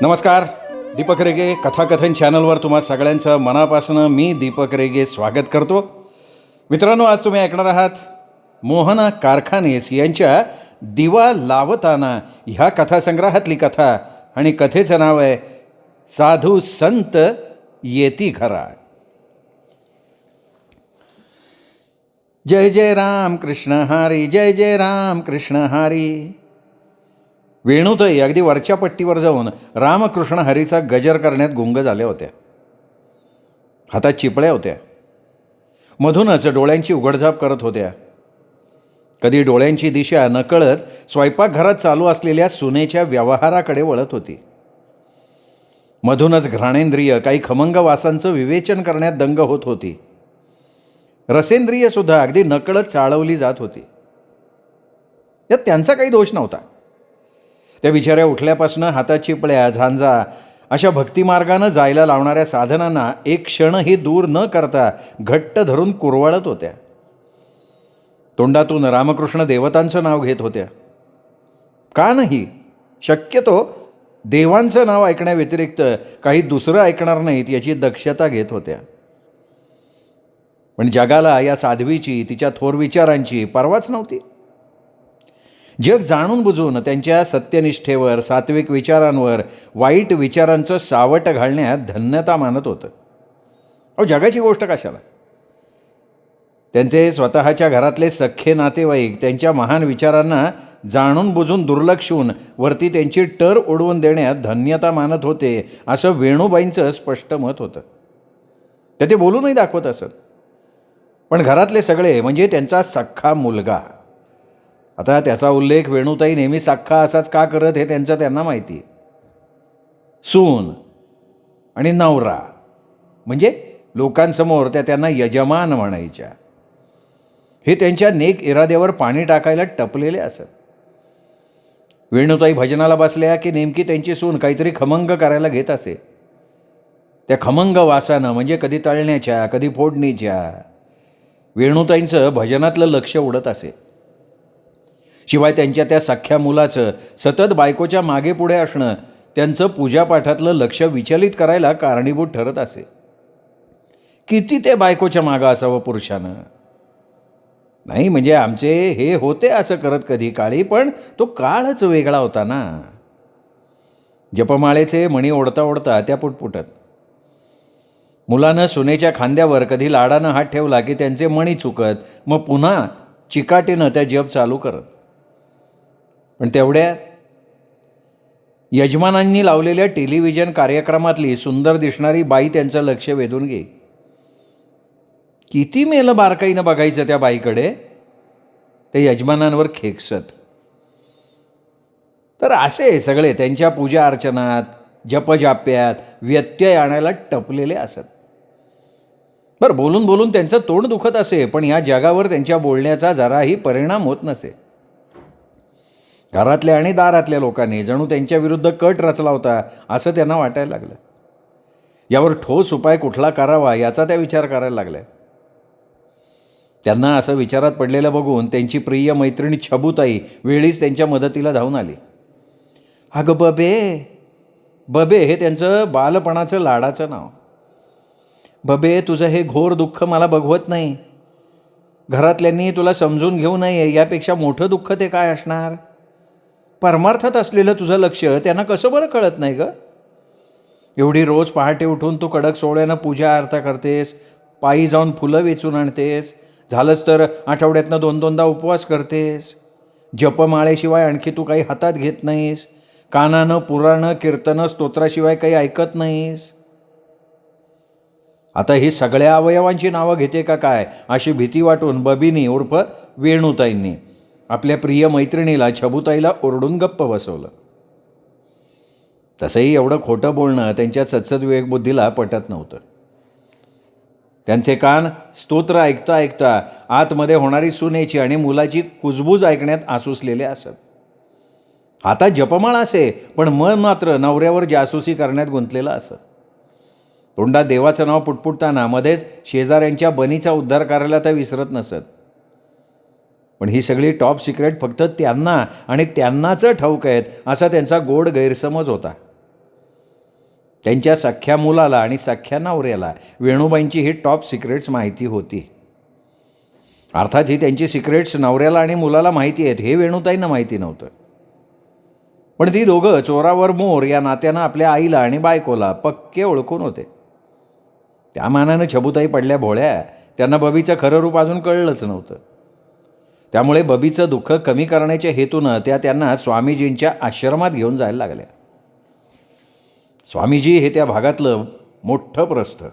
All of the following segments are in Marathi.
नमस्कार. दीपक रेगे कथाकथन चॅनलवर तुम्हा सगळ्यांचं मनापासून मी दीपक रेगे स्वागत करतो. मित्रांनो, आज तुम्ही ऐकणार आहात मोहन कारखानेस यांच्या दिवा लावताना ह्या कथासंग्रहातली कथा, आणि कथेचं नाव आहे साधू संत येती घरा. जय जय राम कृष्ण हरी, जय जय राम कृष्ण हरी. वेणूताई अगदी वरच्या पट्टीवर जाऊन रामकृष्ण हरीचा गजर करण्यात गुंग झाल्या होत्या. हातात चिपळ्या होत्या. मधूनच डोळ्यांची उघडझाप करत होत्या. कधी डोळ्यांची दिशा नकळत स्वयंपाकघरात चालू असलेल्या सुनेच्या व्यवहाराकडे वळत होती. मधूनच घ्राणेंद्रिय काही खमंग वासांचं विवेचन करण्यात दंग होत होती. रसेंद्रियसुद्धा अगदी नकळत चाळवली जात होती. यात त्यांचा काही दोष नव्हता. त्या बिचाऱ्या उठल्यापासून हातात चिपळ्या, झांजा अशा भक्तिमार्गानं जायला लावणाऱ्या साधनांना एक क्षणही दूर न करता घट्ट धरून कुरवाळत होत्या. तोंडातून रामकृष्ण देवतांचं नाव घेत होत्या. का नाही? शक्यतो देवांचं नाव ऐकण्याव्यतिरिक्त काही दुसरं ऐकणार नाहीत याची दक्षता घेत होत्या. पण जगाला या साध्वीची, तिच्या थोर विचारांची पर्वाच नव्हती. जग जाणून बुजून त्यांच्या सत्यनिष्ठेवर, सात्विक विचारांवर वाईट विचारांचं सावट घालण्यात धन्यता मानत होतं. अहो, जगाची गोष्ट कशाला? त्यांचे स्वतःच्या घरातले सख्खे नातेवाईक त्यांच्या महान विचारांना जाणून बुजून दुर्लक्षून वरती त्यांची टर उडवून देण्यात धन्यता मानत होते, असं वेणूबाईंचं स्पष्ट मत होतं. ते बोलूनही दाखवत असत. पण घरातले सगळे म्हणजे त्यांचा सख्खा मुलगा, आता त्याचा उल्लेख वेणूताई नेहमी सख्खा असाच का करत हे त्यांना माहिती. सून आणि नवरा म्हणजे लोकांसमोर त्यांना यजमान म्हणायच्या. हे त्यांच्या नेक इराद्यावर पाणी टाकायला टपलेले असत. वेणूताई भजनाला बसल्या की नेमकी त्यांची सून काहीतरी खमंग करायला घेत असे. त्या खमंग वासानं म्हणजे कधी तळण्याच्या, कधी फोडणीच्या, वेणूताईंचं भजनातलं लक्ष उडत असे. शिवाय त्यांच्या त्या सख्ख्या मुलाचं सतत बायकोच्या मागे पुढे असणं त्यांचं पूजापाठातलं लक्ष विचलित करायला कारणीभूत ठरत असे. किती ते बायकोच्या मागं असावं पुरुषानं? नाही म्हणजे आमचे हे होते असं करत कधी काळी, पण तो काळच वेगळा होता ना. जपमाळेचे मणी ओढता ओढता त्या पुटपुटत. मुलानं सुनेच्या खांद्यावर कधी लाडानं हात ठेवला की त्यांचे मणी चुकत, मग पुन्हा चिकाटीनं त्या जप चालू करत. पण तेवढ्यात यजमानांनी लावलेल्या टेलिव्हिजन कार्यक्रमातली सुंदर दिसणारी बाई त्यांचं लक्ष वेधून घे. किती मेलं बारकाईनं बघायचं त्या बाईकडे, ते यजमानांवर खेकसत. तर असे सगळे त्यांच्या पूजा अर्चनात, जपजाप्यात व्यत्यय आणायला टपलेले असत. बरं, बोलून बोलून त्यांचं तोंड दुखत असे, पण या जगावर त्यांच्या बोलण्याचा जराही परिणाम होत नसे. घरातल्या आणि दारातल्या लोकांनी जणू त्यांच्या विरुद्ध कट रचला होता असं त्यांना वाटायला लागलं. यावर ठोस उपाय कुठला करावा याचा त्या विचार करायला लागल्या. त्यांना असं विचारात पडलेलं बघून त्यांची प्रिय मैत्रिणी छबुताई वेळीच त्यांच्या मदतीला धावून आली. अगं बबे, बबे हे त्यांचं बालपणाचं लाडाचं नाव. बबे, तुझं हे घोर दुःख मला बघवत नाही. घरातल्यांनी तुला समजून घेऊ नये यापेक्षा मोठं दुःख ते काय असणार? परमार्थात असलेलं तुझं लक्ष त्यांना कसं बरं कळत नाही गं? एवढी रोज पहाटे उठून तू कडक सोहळ्यानं पूजा अर्था करतेस, पायी जाऊन फुलं वेचून आणतेस, झालंच तर आठवड्यातनं 2-2दा उपवास करतेस. जपमाळेशिवाय आणखी तू काही हातात घेत नाहीस. कानानं पुराणं, कीर्तनं, स्तोत्राशिवाय काही ऐकत नाहीस. आता ही सगळ्या अवयवांची नावं घेते का काय अशी भीती वाटून बबीनी उर्फ वेणूताईंनी आपल्या प्रिय मैत्रिणीला छबुताईला ओरडून गप्प बसवलं. तसंही एवढं खोटं बोलणं त्यांच्या सत्सद विवेकबुद्धीला पटत नव्हतं. त्यांचे कान स्तोत्र ऐकता ऐकता आतमध्ये होणारी सुनेची आणि मुलाची कुजबूज ऐकण्यात आसुसलेले असत. हातात जपमाळ असे, पण मन मात्र नवऱ्यावर जासूसी करण्यात गुंतलेलं असत. तोंडात देवाचं नाव पुटपुटताना मध्येच शेजाऱ्यांच्या बनीचा उद्धार करायला त्या विसरत नसत. पण ही सगळी टॉप सिक्रेट फक्त त्यांना आणि त्यांनाच ठाऊक आहेत असा त्यांचा गोड गैरसमज होता. त्यांच्या सख्ख्या मुलाला आणि सख्ख्या नवऱ्याला वेणूबाईंची ही टॉप सिक्रेट्स माहिती होती. अर्थात ही त्यांची सिक्रेट्स नवऱ्याला आणि मुलाला माहिती आहेत हे वेणूताईंना माहिती नव्हतं. पण ती दोघं चोरावर मोर या नात्यानं आपल्या आईला आणि बायकोला पक्के ओळखून होते. त्या मानानं छबुताई पडल्या भोळ्या. त्यांना बबीचं खरं रूप अजून कळलंच नव्हतं. त्यामुळे बबीचं दुःख कमी करण्याच्या हेतूनं त्यांना स्वामीजींच्या आश्रमात घेऊन जायला लागल्या. स्वामीजी हे त्या भागातलं मोठं प्रस्थ.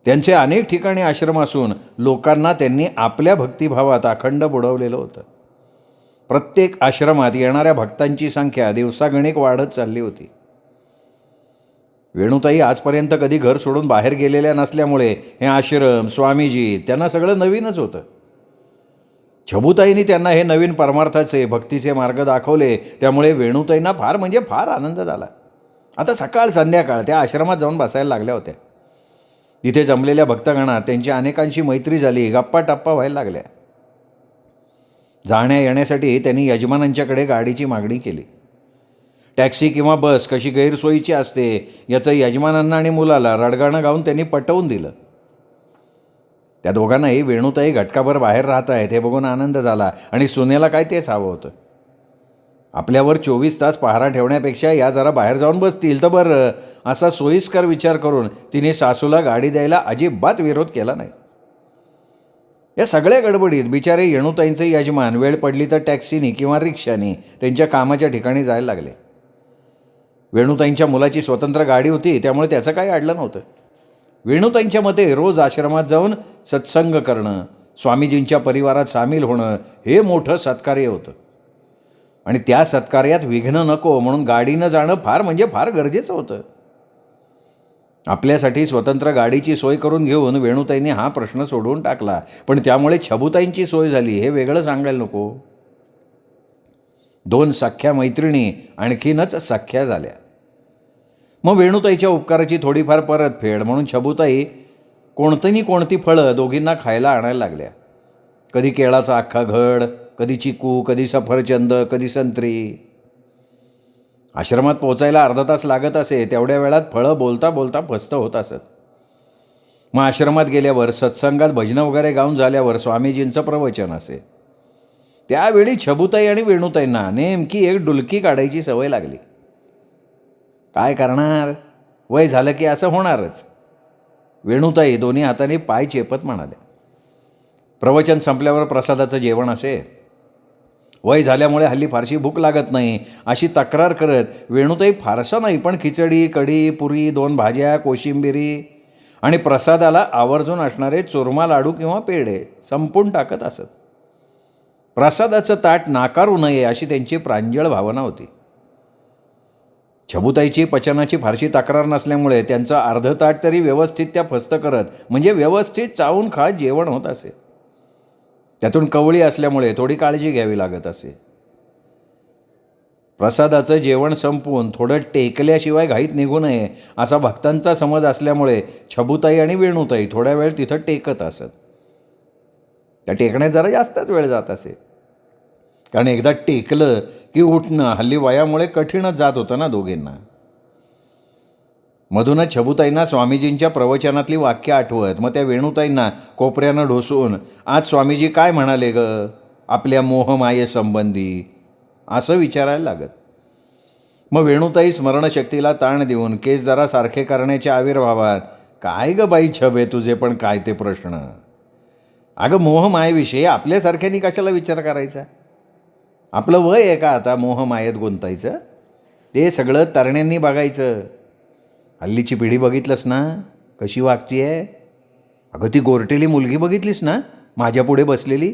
त्यांचे अनेक ठिकाणी आश्रम असून लोकांना त्यांनी आपल्या भक्तिभावात अखंड बुडवलेलं होतं. प्रत्येक आश्रमात येणाऱ्या भक्तांची संख्या दिवसागणिक वाढत चालली होती. वेणूताई आजपर्यंत कधी घर सोडून बाहेर गेलेल्या नसल्यामुळे हे आश्रम, स्वामीजी त्यांना सगळं नवीनच होतं. छबुताईंनी त्यांना हे नवीन परमार्थाचे, भक्तीचे मार्ग दाखवले. त्यामुळे वेणूताईंना फार म्हणजे फार आनंद झाला. आता सकाळ संध्याकाळ त्या आश्रमात जाऊन बसायला लागल्या होत्या. तिथे जमलेल्या भक्तगणात त्यांची अनेकांशी मैत्री झाली. गप्पा टप्पा व्हायला लागल्या. जाण्या येण्यासाठी त्यांनी यजमानांच्याकडे गाडीची मागणी केली. टॅक्सी किंवा बस कशी गैरसोयीची असते याचं यजमानांना आणि मुलाला रडगाणं गाऊन त्यांनी पटवून दिलं. त्या दोघांनाही वेणूताई घटकाभर बाहेर राहत आहेत हे बघून आनंद झाला. आणि सुनेला काय तेच हवं होतं. आपल्यावर 24 तास पहारा ठेवण्यापेक्षा या जरा बाहेर जाऊन बसतील तर बरं, असा सोयीस्कर विचार करून तिने सासूला गाडी द्यायला अजिबात विरोध केला नाही. या सगळ्या गडबडीत बिचारे वेणूताईंचे यजमान वेळ पडली तर टॅक्सीनी किंवा रिक्षानी त्यांच्या कामाच्या ठिकाणी जायला लागले. वेणूताईंच्या मुलाची स्वतंत्र गाडी होती त्यामुळे त्याचं काही अडलं नव्हतं. वेणूताईंच्या मते रोज आश्रमात जाऊन सत्संग करणं, स्वामीजींच्या परिवारात सामील होणं हे मोठं सत्कार्य होतं. आणि त्या सत्कार्यात विघ्न नको म्हणून गाडीनं जाणं फार म्हणजे फार गरजेचं होतं. आपल्यासाठी स्वतंत्र गाडीची सोय करून घेऊन वेणूताईंनी हा प्रश्न सोडवून टाकला. पण त्यामुळे छबुताईंची सोय झाली हे वेगळं सांगायला नको. 2 सख्ख्या मैत्रिणी आणखीनच सख्ख्या झाल्या. मग वेणूताईच्या उपकाराची थोडीफार परतफेड म्हणून छबुताई कोणती फळं दोघींना खायला आणायला लागल्या. कधी केळाचा अख्खा घड, कधी चिकू, कधी सफरचंद, कधी संत्री. आश्रमात पोचायला अर्धा तास लागत असे. तेवढ्या वेळात फळं बोलता बोलता फस्त होत असत. मग आश्रमात गेल्यावर सत्संगात भजनं वगैरे गाऊन झाल्यावर स्वामीजींचं प्रवचन असे. त्यावेळी छबुताई आणि वेणूताईंना नेमकी एक डुलकी काढायची सवय लागली. काय करणार, वय झालं की असं होणारच. वेणूताई दोन्ही हाताने पाय चेपत म्हणाल्या. प्रवचन संपल्यावर प्रसादाचं जेवण असे. वय झाल्यामुळे हल्ली फारशी भूक लागत नाही अशी तक्रार करत वेणूताई फारसा नाही पण खिचडी, कढी, पुरी, 2 भाज्या, कोशिंबिरी आणि प्रसादाला आवर्जून असणारे चुरमा, लाडू किंवा पेढे संपून टाकत असत. प्रसादाचं ताट नाकारू नये अशी त्यांची प्रांजळ भावना होती. छबुताईची पचनाची फारशी तक्रार नसल्यामुळे त्यांचं अर्ध ताट तरी व्यवस्थित त्या फस्त करत म्हणजे व्यवस्थित चावून खात जेवण होत असे. त्यातून कवळी असल्यामुळे थोडी काळजी घ्यावी लागत असे. प्रसादाचं जेवण संपवून थोडं टेकल्याशिवाय घाईत निघू नये असा भक्तांचा समज असल्यामुळे छबुताई आणि वेणूताई थोड्या वेळ तिथं टेकत असत. त्या टेकण्यात जरा जास्तच वेळ जात असे. कारण एकदा टेकलं की उठणं हल्ली वयामुळे कठीणच जात होतं ना दोघींना. मधूनच छबुताईंना स्वामीजींच्या प्रवचनातली वाक्य आठवत. मग त्या वेणूताईंना कोपऱ्यानं ढोसून आज स्वामीजी काय म्हणाले ग आपल्या मोहमायेसंबंधी असं विचारायला लागत. मग वेणूताई स्मरणशक्तीला ताण देऊन केस जरा सारखे करण्याच्या आविर्भावात काय ग बाई छबे तुझे पण काय ते प्रश्न. अगं मोहमायेविषयी आपल्यासारख्यांनी कशाला विचार करायचा. आपलं वय आहे का आता मोहमायेत गुंतायचं. ते सगळं तरण्यांनी बघायचं. हल्लीची पिढी बघितलंस ना कशी वागती आहे. अगं ती गोरटेली मुलगी बघितलीस ना माझ्या पुढे बसलेली.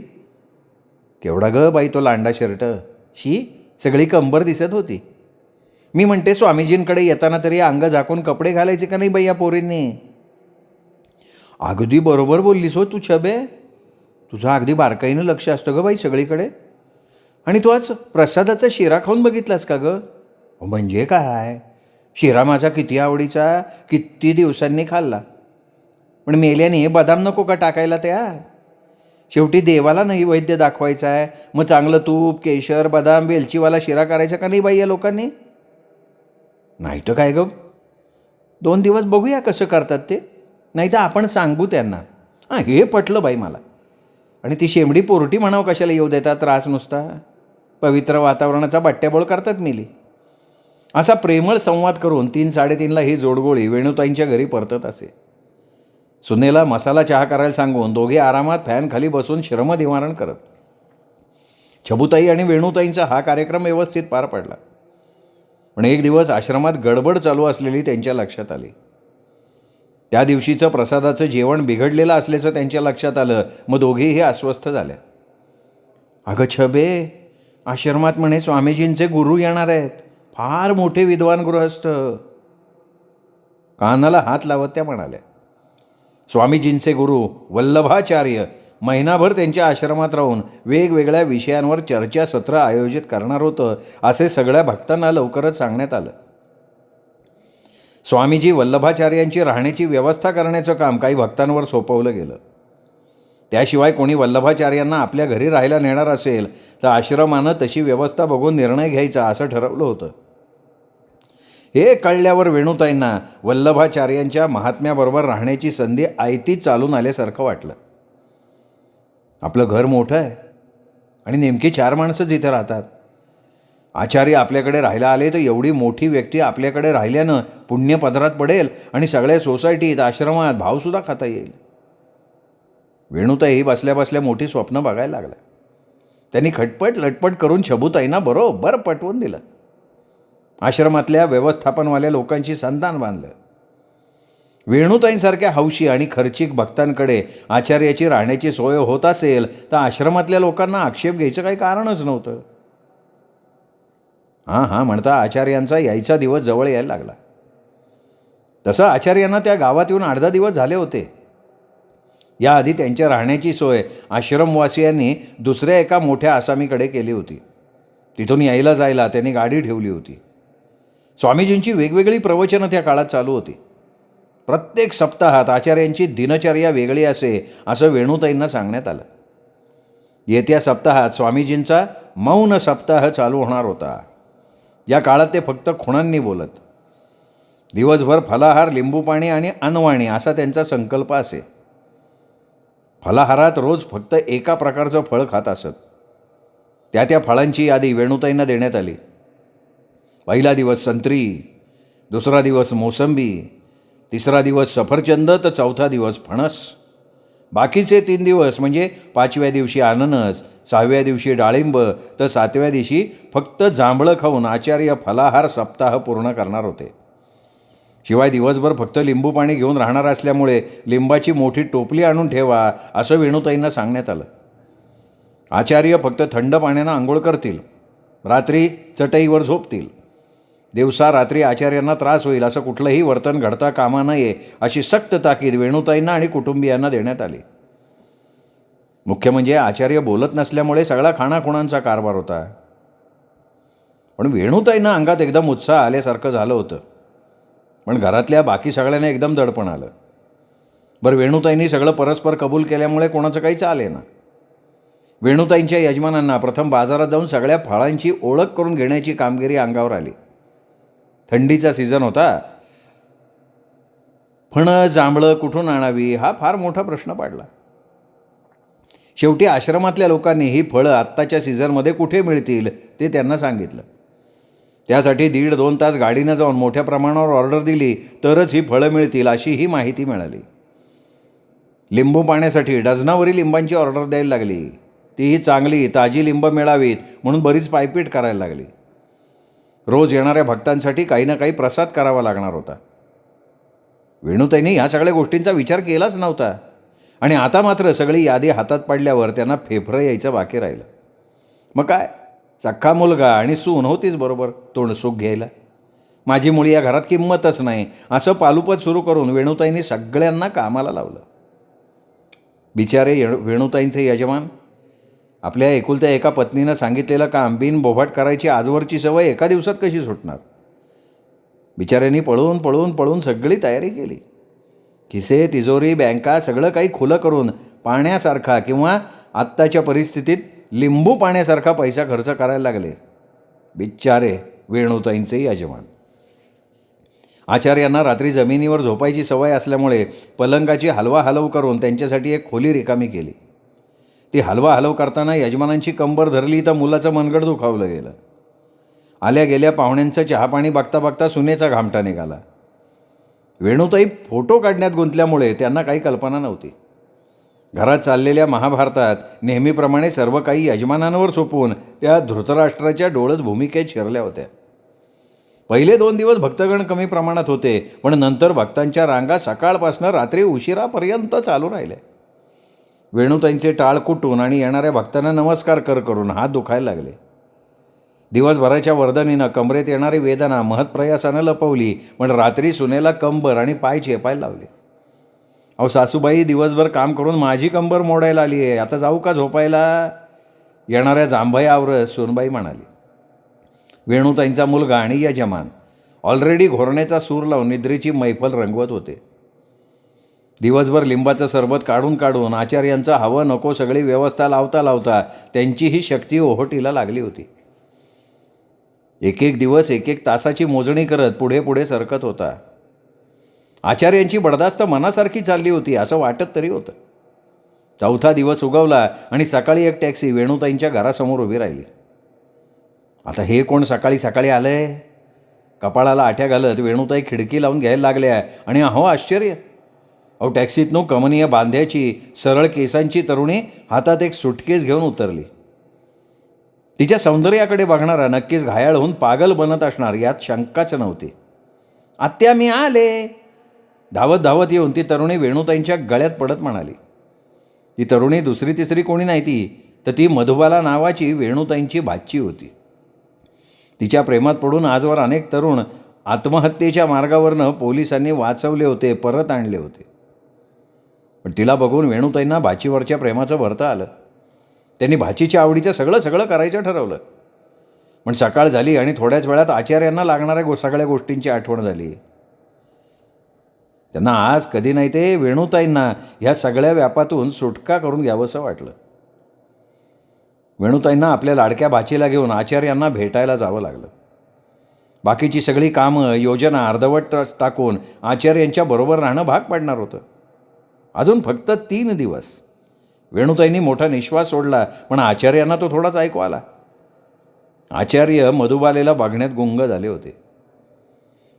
केवढा ग बाई तो लांडा शर्ट. शी सगळी कंबर दिसत होती. मी म्हणते स्वामीजींकडे येताना तरी अंग झाकून कपडे घालायचे का नाही बाई या पोरींनी. अगदी बरोबर बोललीस हो तू छबे. तुझं अगदी बारकाईनं लक्ष असतं ग बाई सगळीकडे. आणि तू आज प्रसादाचा शिरा खाऊन बघितलास का ग. म्हणजे काय, शिरा माझा किती आवडीचा, किती दिवसांनी खाल्ला. पण मेल्याने बदाम नको का टाकायला त्यात. शेवटी देवाला नाही वैद्य दाखवायचा आहे. मग चांगलं तूप, केशर, बदाम, वेलचीवाला शिरा करायचा का नाही बाई या लोकांनी. नाही तर काय ग, 2 दिवस बघूया कसं करतात ते, नाही तर आपण सांगू त्यांना. हे पटलं बाई मला. आणि ती शेंबडी पोरटी म्हणावं कशाला येऊ देतात त्रास नुसता. पवित्र वातावरणाचा बट्ट्याबोळ करतात मिली. असा प्रेमळ संवाद करून 3-3:30ला ही जोडगोळी वेणुताईंच्या घरी परतत असे. सुनेला मसाला चहा करायला सांगून दोघे आरामात फॅन खाली बसून श्रमनिवारण करत. छबुताई आणि वेणुताईंचा हा कार्यक्रम व्यवस्थित पार पडला. पण एक दिवस आश्रमात गडबड चालू असलेली त्यांच्या लक्षात आली. त्या दिवशीचं प्रसादाचं जेवण बिघडलेलं असल्याचं त्यांच्या लक्षात आलं. मग दोघेही अस्वस्थ झाल्या. अगं छबे, आश्रमात म्हणे स्वामीजींचे गुरु येणार आहेत, फार मोठे विद्वान गृहस्थ. कानाला हात लावत त्या म्हणाल्या, स्वामीजींचे गुरु वल्लभाचार्य महिनाभर त्यांच्या आश्रमात राहून वेगवेगळ्या विषयांवर चर्चासत्र आयोजित करणार होतं, असे सगळ्या भक्तांना लवकरच सांगण्यात आलं. स्वामीजी वल्लभाचार्यांची राहण्याची व्यवस्था करण्याचं काम काही भक्तांवर सोपवलं गेलं. त्याशिवाय कोणी वल्लभाचार्यांना आपल्या घरी राहायला नेणार असेल तर आश्रमानं तशी व्यवस्था बघून निर्णय घ्यायचा असं ठरवलं होतं. हे कळल्यावर वेणुताईंना वल्लभाचार्यांच्या महात्म्याबरोबर राहण्याची संधी आयती चालून आल्यासारखं वाटलं. आपलं घर मोठं आहे आणि नेमकी 4 माणसंच इथे राहतात. आचार्य आपल्याकडे राहायला आले तर एवढी मोठी व्यक्ती आपल्याकडे राहिल्यानं पुण्य पदरात पडेल आणि सगळ्या सोसायटीत आश्रमात भावसुद्धा खाता येईल. वेणुताई बसल्या बसल्या मोठी स्वप्न बघायला लागल्या. त्यांनी खटपट लटपट करून छबुताईंना बरोबर पटवून दिलं. आश्रमातल्या व्यवस्थापनवाल्या लोकांची संधान बांधलं. वेणुताईंसारख्या हौशी आणि खर्चिक भक्तांकडे आचार्याची राहण्याची सोय होत असेल तर आश्रमातल्या लोकांना आक्षेप घ्यायचं काही कारणच नव्हतं. हां म्हणता आचार्यांचा यायचा दिवस जवळ यायला लागला. तसं आचार्यांना त्या गावात येऊन 8-10 दिवस झाले होते. याआधी त्यांच्या राहण्याची सोय आश्रमवासियांनी दुसऱ्या एका मोठ्या आसामीकडे केली होती. तिथून यायला जायला त्यांनी गाडी ठेवली होती. स्वामीजींची वेगवेगळी प्रवचनं त्या काळात चालू होती. प्रत्येक सप्ताहात आचार्यांची दिनचर्या वेगळी असे असं वेणुताईंना सांगण्यात आलं. येत्या सप्ताहात स्वामीजींचा मौन सप्ताह चालू होणार होता. या काळात ते फक्त खुणांनी बोलत. दिवसभर फलाहार, लिंबू पाणी आणि अनवाणी असा त्यांचा संकल्प असे. फलाहारात रोज फक्त एका प्रकारचं फळ खात असत. त्या फळांची यादी वेणुताईंना देण्यात आली. पहिला दिवस संत्री, दुसरा दिवस मोसंबी, तिसरा दिवस सफरचंद तर चौथा दिवस फणस. बाकीचे 3 दिवस म्हणजे 5व्या दिवशी अननस, 6व्या दिवशी डाळिंब तर 7व्या दिवशी फक्त जांभळं खाऊन आचार्य फलाहार सप्ताह पूर्ण करणार होते. शिवाय दिवसभर फक्त लिंबू पाणी घेऊन राहणार असल्यामुळे लिंबाची मोठी टोपली आणून ठेवा असं वेणुताईंना सांगण्यात आलं. आचार्य फक्त थंड पाण्यानं आंघोळ करतील, रात्री चटईवर झोपतील. दिवसा रात्री आचार्यांना त्रास होईल असं कुठलंही वर्तन घडता कामा नये अशी सक्त ताकीद वेणुताईंना आणि कुटुंबियांना देण्यात आली. मुख्य म्हणजे आचार्य बोलत नसल्यामुळे सगळा खाणाखुणांचा कारभार होता. पण वेणुताईंना अंगात एकदम उत्साह आल्यासारखं झालं होतं. पण घरातल्या बाकी सगळ्यांना एकदम दडपण आलं. बरं, वेणुताईंनी सगळं परस्पर कबूल केल्यामुळे कोणाचं काही चालेना. वेणुताईंच्या यजमानांना प्रथम बाजारात जाऊन सगळ्या फळांची ओळख करून घेण्याची कामगिरी अंगावर आली. थंडीचा सीझन होता. फणस, जांभळं कुठून आणावी हा फार मोठा प्रश्न पडला. शेवटी आश्रमातल्या लोकांनी ही फळं आत्ताच्या सीझनमध्ये कुठे मिळतील ते त्यांना सांगितलं. त्यासाठी 1.5-2 तास गाडीनं जाऊन मोठ्या प्रमाणावर ऑर्डर दिली तरच ही फळं मिळतील अशी ही माहिती मिळाली. लिंबू पाण्यासाठी डझनावरी लिंबांची ऑर्डर द्यायला लागली. तीही चांगली ताजी लिंब मिळावीत म्हणून बरीच पायपीट करायला लागली. रोज येणाऱ्या भक्तांसाठी काही ना काही प्रसाद करावा लागणार होता. वेणुताईंनी ह्या सगळ्या गोष्टींचा विचार केलाच नव्हता. आणि आता मात्र सगळी यादी हातात पडल्यावर त्यांना फेफरं यायचं बाकी राहिलं. मग काय, सख्खा मुलगा आणि सून होतीच बरोबर तोंडसुख घ्यायला. माझी मुळी या घरात किंमतच नाही असं पालुपत सुरू करून वेणुताईंनी सगळ्यांना कामाला लावलं. बिचारे वेणुताईंचे यजमान आपल्या एकुलत्या एका पत्नीनं सांगितलेलं काम बिनबोभाट करायची आजवरची सवय एका दिवसात कशी सुटणार. बिचाऱ्यांनी पळून सगळी तयारी केली. खिसे, तिजोरी, बँका सगळं काही खुलं करून पाण्यासारखा किंवा आत्ताच्या परिस्थितीत लिंबू पाण्यासारखा पैसा खर्च करायला लागले. बिचारे वेणुताईंचे यजमान. आचार्यांना रात्री जमिनीवर झोपायची सवय असल्यामुळे पलंगाची हलवा हलव करून त्यांच्यासाठी एक खोली रिकामी केली. ती हलवा हलव करताना यजमानांची कंबर धरली तर मुलाचं मनगड दुखावलं गेलं. आल्या गेल्या पाहुण्यांचं चहापाणी बघता बघता सुनेचा घामटा निघाला. वेणुताई फोटो काढण्यात गुंतल्यामुळे त्यांना काही कल्पना नव्हती. घरात चाललेल्या महाभारतात नेहमीप्रमाणे सर्व काही यजमानांवर सोपवून त्या धृतराष्ट्राच्या डोळस भूमिकेत शिरल्या होत्या. पहिले 2 दिवस भक्तगण कमी प्रमाणात होते, पण नंतर भक्तांच्या रांगा सकाळपासून रात्री उशिरापर्यंत चालू राहिले. वेणुताईंचे टाळ कुटून आणि येणाऱ्या भक्तांना नमस्कार करून हात दुखायला लागले. दिवसभराच्या वर्दनीनं कमरेत येणारी वेदना महत्प्रयासानं लपवली, पण रात्री सुनेला कंबर आणि पाय चेपायला लावले. अहो सासूबाई, दिवसभर काम करून माझी कंबर मोडायला आली आहे, आता जाऊ का झोपायला? येणाऱ्या जांभई आवरत सोनबाई म्हणाली. वेणुताईंचा मुलगा आणि यजमान ऑलरेडी घोरण्याचा सूर लावून निद्रेची मैफल रंगवत होते. दिवसभर लिंबाचं सरबत काढून आचार्यांचा हवं नको सगळी व्यवस्था लावता त्यांची ही शक्ती ओहोटीला लागली होती. एक दिवस एक तासाची मोजणी करत पुढे सरकत होता. आचार्यांची बडदास्त मनासारखी चालली होती असं वाटत तरी होतं. 4था दिवस उगवला आणि सकाळी एक टॅक्सी वेणुताईंच्या घरासमोर उभी राहिली. आता हे कोण सकाळी सकाळी आलंय? कपाळाला आठ्या घालत वेणुताई खिडकी लावून घ्यायला लागल्या आणि अहो आश्चर्य, अहो टॅक्सीतनं कमनीय बांध्याची सरळ केसांची तरुणी हातात एक सुटकेस घेऊन उतरली. तिच्या सौंदर्याकडे बघणारा नक्कीच घायाळ होऊन पागल बनत असणार यात शंकाच नव्हती. आत्या मी आले. धावत येऊन ती तरुणी वेणुताईंच्या गळ्यात पडत म्हणाली. ती तरुणी दुसरी तिसरी कोणी नाही तर ती मधुबाला नावाची वेणुताईंची भाची होती. तिच्या प्रेमात पडून आजवर अनेक तरुण आत्महत्येच्या मार्गावरनं पोलिसांनी वाचवले होते, परत आणले होते. पण तिला बघून वेणुताईंना भाचीवरच्या प्रेमाचं भरतं आलं. त्यांनी भाचीच्या आवडीचं सगळं करायचं ठरवलं. पण सकाळ झाली आणि थोड्याच वेळात आचार्यांना लागणाऱ्या सगळ्या गोष्टींची आठवण झाली. त्यांना आज कधी नाही ते वेणुताईंना ह्या सगळ्या व्यापातून सुटका करून घ्यावंसं वाटलं. वेणुताईंना आपल्या लाडक्या भाचीला घेऊन आचार्यांना भेटायला जावं लागलं. बाकीची सगळी कामं योजना अर्धवट टाकून आचार्यांच्या बरोबर राहणं भाग पडणार होतं. अजून फक्त 3 दिवस. वेणुताईंनी मोठा निश्वास सोडला, पण आचार्यांना तो थोडाच ऐकू आला. आचार्य मधुबालेला बघण्यात गुंग झाले होते.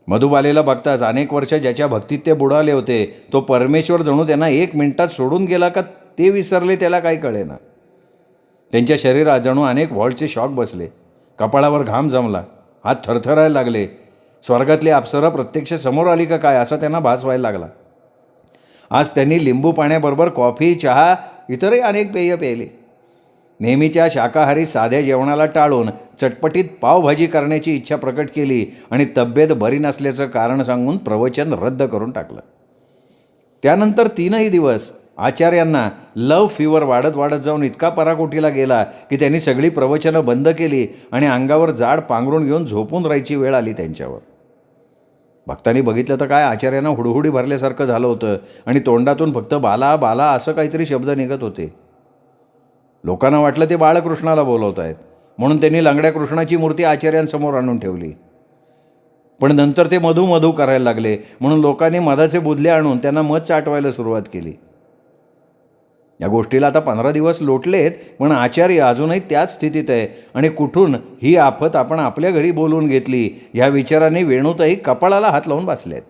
मधुबालेला बघताच अनेक वर्ष ज्याच्या भक्तीत ते बुडाले होते तो परमेश्वर जणू त्यांना 1 मिनिटात सोडून गेला का ते विसरले त्याला काही कळेना. त्यांच्या शरीरात जणू अनेक व्हॉल्टचे शॉक बसले. कपाळावर घाम जमला, हात थरथरायला लागले. स्वर्गातली अप्सरा प्रत्यक्ष समोर आली का काय असं त्यांना भास व्हायला लागला. आज त्यांनी लिंबू पाण्याबरोबर कॉफी, चहा, इतरही अनेक पेय प्यायली. नेहमीच्या शाकाहारी साध्या जेवणाला टाळून चटपटीत पावभाजी करण्याची इच्छा प्रकट केली आणि तब्येत बरी नसल्याचं कारण सांगून प्रवचन रद्द करून टाकलं. त्यानंतर 3 दिवस आचार्यांना लव फीवर वाढत जाऊन इतका पराकोटीला गेला की त्यांनी सगळी प्रवचनं बंद केली आणि अंगावर जाड पांघरून घेऊन झोपून राहायची वेळ आली त्यांच्यावर. भक्तांनी बघितलं तर काय, आचार्यांना हुडहुडी भरल्यासारखं झालं होतं आणि तोंडातून फक्त बाला बाला असं काहीतरी शब्द निघत होते. लोकांना वाटलं ते बाळकृष्णाला बोलवत आहेत, म्हणून त्यांनी लंगड्या कृष्णाची मूर्ती आचार्यांसमोर आणून ठेवली. पण नंतर ते मधू करायला लागले, म्हणून लोकांनी मधाचे बुधले आणून त्यांना मध चाटवायला सुरुवात केली. या गोष्टीला आता 15 दिवस लोटलेत, पण आचार्य अजूनही त्याच स्थितीत आहे आणि कुठून ही आफत आपण आपल्या घरी बोलवून घेतली ह्या विचाराने वेणुताई कपाळाला हात लावून बसलेत.